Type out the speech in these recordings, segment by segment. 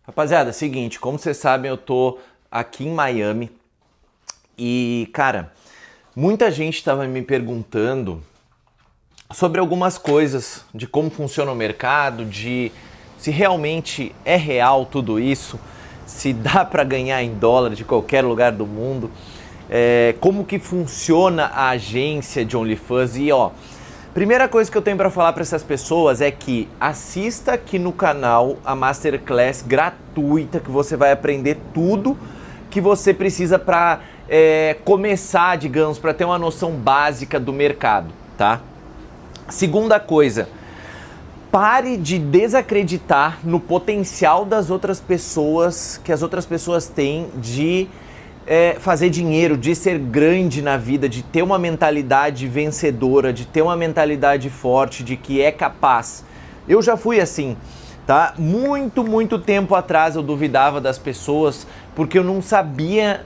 Rapaziada, seguinte, como vocês sabem, eu tô aqui em Miami e, cara, muita gente estava me perguntando sobre algumas coisas, de como funciona o mercado, de se realmente é real tudo isso, se dá para ganhar em dólar de qualquer lugar do mundo, como que funciona a agência de OnlyFans e, ó, primeira coisa que eu tenho para falar para essas pessoas é que assista aqui no canal a Masterclass gratuita, que você vai aprender tudo que você precisa para começar, digamos, para ter uma noção básica do mercado, tá? Segunda coisa, pare de desacreditar no potencial das outras pessoas, que as outras pessoas têm de fazer dinheiro, de ser grande na vida, de ter uma mentalidade vencedora, de ter uma mentalidade forte, de que é capaz. Eu já fui assim, tá? Muito tempo atrás eu duvidava das pessoas porque eu não sabia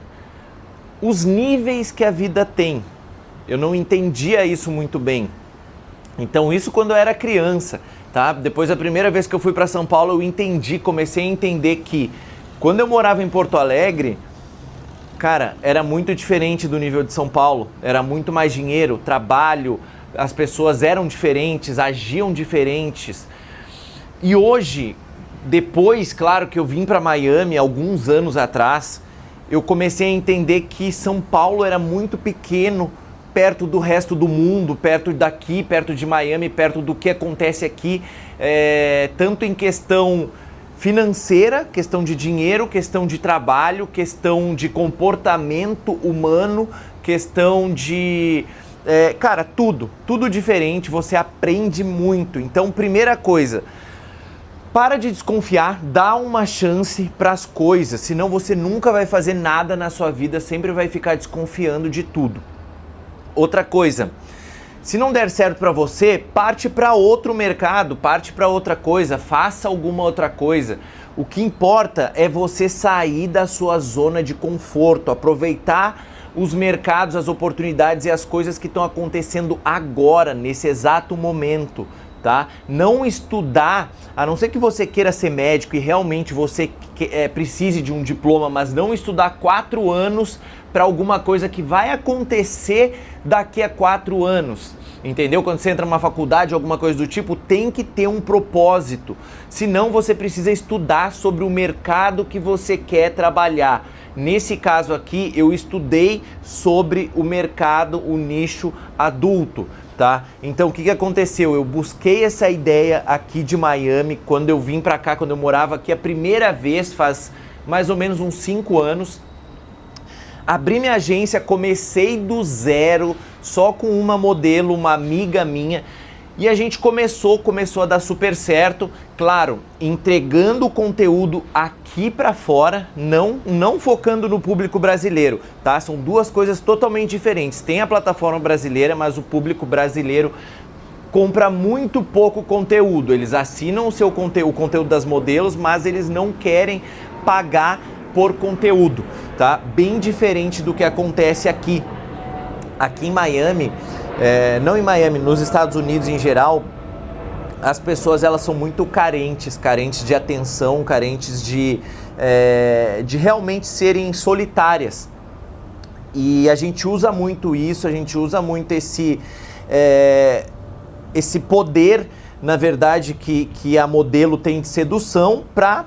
os níveis que a vida tem. Eu não entendia isso muito bem. Então isso quando eu era criança, tá? Depois da primeira vez que eu fui para São Paulo eu entendi, comecei a entender que quando eu morava em Porto Alegre, cara, era muito diferente do nível de São Paulo, era muito mais dinheiro, trabalho, as pessoas eram diferentes, agiam diferentes. E hoje, depois, claro, que eu vim para Miami alguns anos atrás, eu comecei a entender que São Paulo era muito pequeno perto do resto do mundo, perto daqui, perto de Miami, perto do que acontece aqui, tanto em questão financeira, questão de dinheiro, questão de trabalho, questão de comportamento humano, questão de... cara, tudo diferente, você aprende muito. Então, primeira coisa, para de desconfiar, dá uma chance para as coisas, senão você nunca vai fazer nada na sua vida, sempre vai ficar desconfiando de tudo. Outra coisa, se não der certo para você, parte para outro mercado, parte para outra coisa, faça alguma outra coisa. O que importa é você sair da sua zona de conforto, aproveitar os mercados, as oportunidades e as coisas que estão acontecendo agora, nesse exato momento, tá? Não estudar, a não ser que você queira ser médico e realmente você precise de um diploma, mas não estudar 4 anos para alguma coisa que vai acontecer daqui a 4 anos, entendeu? Quando você entra numa faculdade ou alguma coisa do tipo, tem que ter um propósito, senão você precisa estudar sobre o mercado que você quer trabalhar. Nesse caso aqui, eu estudei sobre o mercado, o nicho adulto, tá? Então, o que aconteceu? Eu busquei essa ideia aqui de Miami, quando eu vim pra cá, quando eu morava aqui a primeira vez, faz mais ou menos uns 5 anos, abri minha agência, comecei do zero, só com uma modelo, uma amiga minha, e a gente começou a dar super certo, claro, entregando o conteúdo aqui pra fora, não focando no público brasileiro, tá? São duas coisas totalmente diferentes. Tem a plataforma brasileira, mas o público brasileiro compra muito pouco conteúdo. Eles assinam o conteúdo das modelos, mas eles não querem pagar por conteúdo, tá? Bem diferente do que acontece aqui. Aqui em Miami, não em Miami, nos Estados Unidos em geral, as pessoas elas são muito carentes de atenção, carentes de realmente serem solitárias. E a gente usa muito isso, a gente usa muito esse poder, na verdade, que a modelo tem de sedução para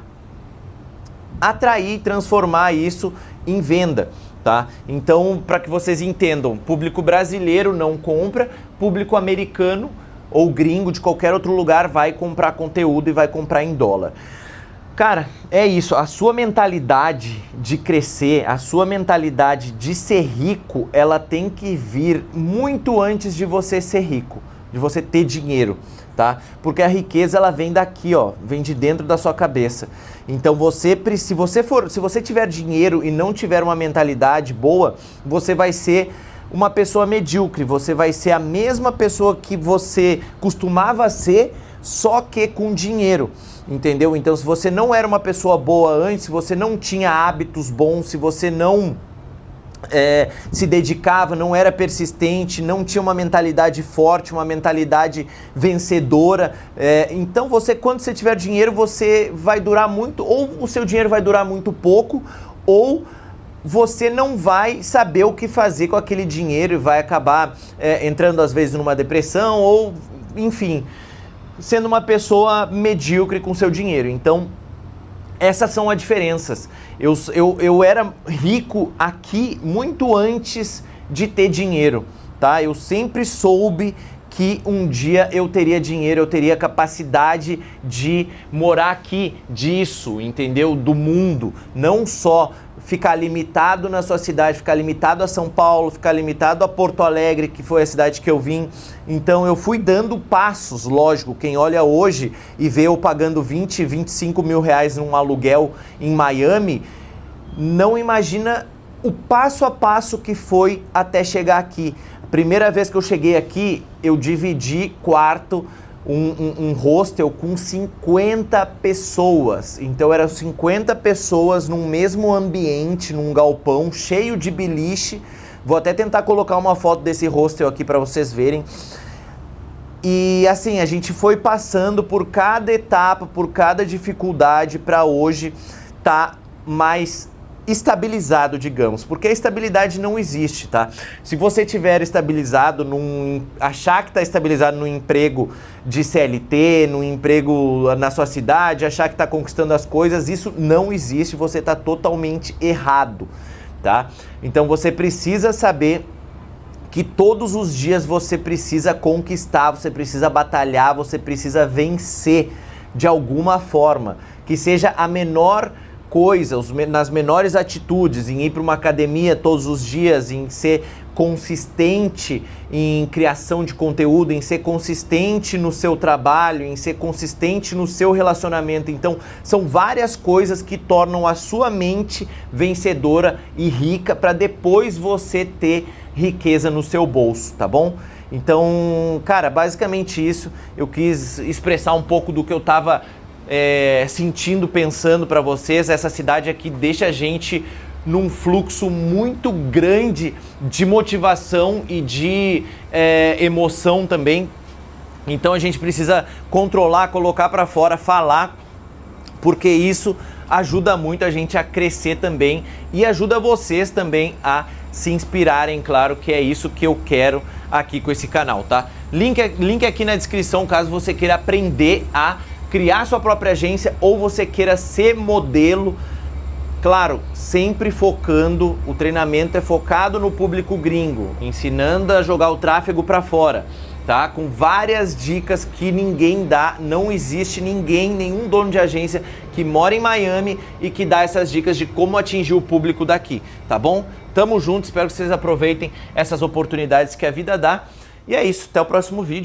atrair, transformar isso em venda, tá? Então, para que vocês entendam, público brasileiro não compra, público americano ou gringo de qualquer outro lugar vai comprar conteúdo e vai comprar em dólar. Cara, é isso, a sua mentalidade de crescer, a sua mentalidade de ser rico, ela tem que vir muito antes de você ser rico, de você ter dinheiro, tá? Porque a riqueza ela vem daqui, ó, vem de dentro da sua cabeça. Então se você tiver dinheiro e não tiver uma mentalidade boa, você vai ser uma pessoa medíocre, você vai ser a mesma pessoa que você costumava ser, só que com dinheiro, entendeu? Então se você não era uma pessoa boa antes, se você não tinha hábitos bons, se você não se dedicava, não era persistente, não tinha uma mentalidade forte, uma mentalidade vencedora. Então quando você tiver dinheiro, você vai durar muito, ou o seu dinheiro vai durar muito pouco, ou você não vai saber o que fazer com aquele dinheiro e vai acabar entrando às vezes numa depressão ou, enfim, sendo uma pessoa medíocre com seu dinheiro. Então, essas são as diferenças. Eu era rico aqui muito antes de ter dinheiro, tá? Eu sempre soube que um dia eu teria dinheiro, eu teria capacidade de morar aqui, disso, entendeu? Do mundo, não só ficar limitado na sua cidade, ficar limitado a São Paulo, ficar limitado a Porto Alegre, que foi a cidade que eu vim. Então eu fui dando passos, lógico, quem olha hoje e vê eu pagando 20, 25 mil reais num aluguel em Miami, não imagina o passo a passo que foi até chegar aqui. A primeira vez que eu cheguei aqui, eu dividi quarto, um hostel com 50 pessoas. Então eram 50 pessoas num mesmo ambiente, num galpão cheio de beliche. Vou até tentar colocar uma foto desse hostel aqui para vocês verem. E assim, a gente foi passando por cada etapa, por cada dificuldade para hoje tá mais estabilizado, digamos, porque a estabilidade não existe, tá? Se você tiver estabilizado, achar que está estabilizado num emprego de CLT, num emprego na sua cidade, achar que está conquistando as coisas, isso não existe, você está totalmente errado, tá? Então você precisa saber que todos os dias você precisa conquistar, você precisa batalhar, você precisa vencer de alguma forma, que seja a menor coisa, nas menores atitudes, em ir para uma academia todos os dias, em ser consistente em criação de conteúdo, em ser consistente no seu trabalho, em ser consistente no seu relacionamento. Então, são várias coisas que tornam a sua mente vencedora e rica para depois você ter riqueza no seu bolso, tá bom? Então, cara, basicamente isso. Eu quis expressar um pouco do que eu tava sentindo, pensando para vocês. Essa cidade aqui deixa a gente num fluxo muito grande de motivação e de emoção também. Então a gente precisa controlar, colocar para fora, falar, porque isso ajuda muito a gente a crescer também e ajuda vocês também a se inspirarem, claro que é isso que eu quero aqui com esse canal, tá? Link aqui na descrição caso você queira aprender a criar sua própria agência ou você queira ser modelo. Claro, sempre focando, o treinamento é focado no público gringo, ensinando a jogar o tráfego para fora, tá? Com várias dicas que ninguém dá, não existe nenhum dono de agência que mora em Miami e que dá essas dicas de como atingir o público daqui, tá bom? Tamo junto, espero que vocês aproveitem essas oportunidades que a vida dá. E é isso, até o próximo vídeo.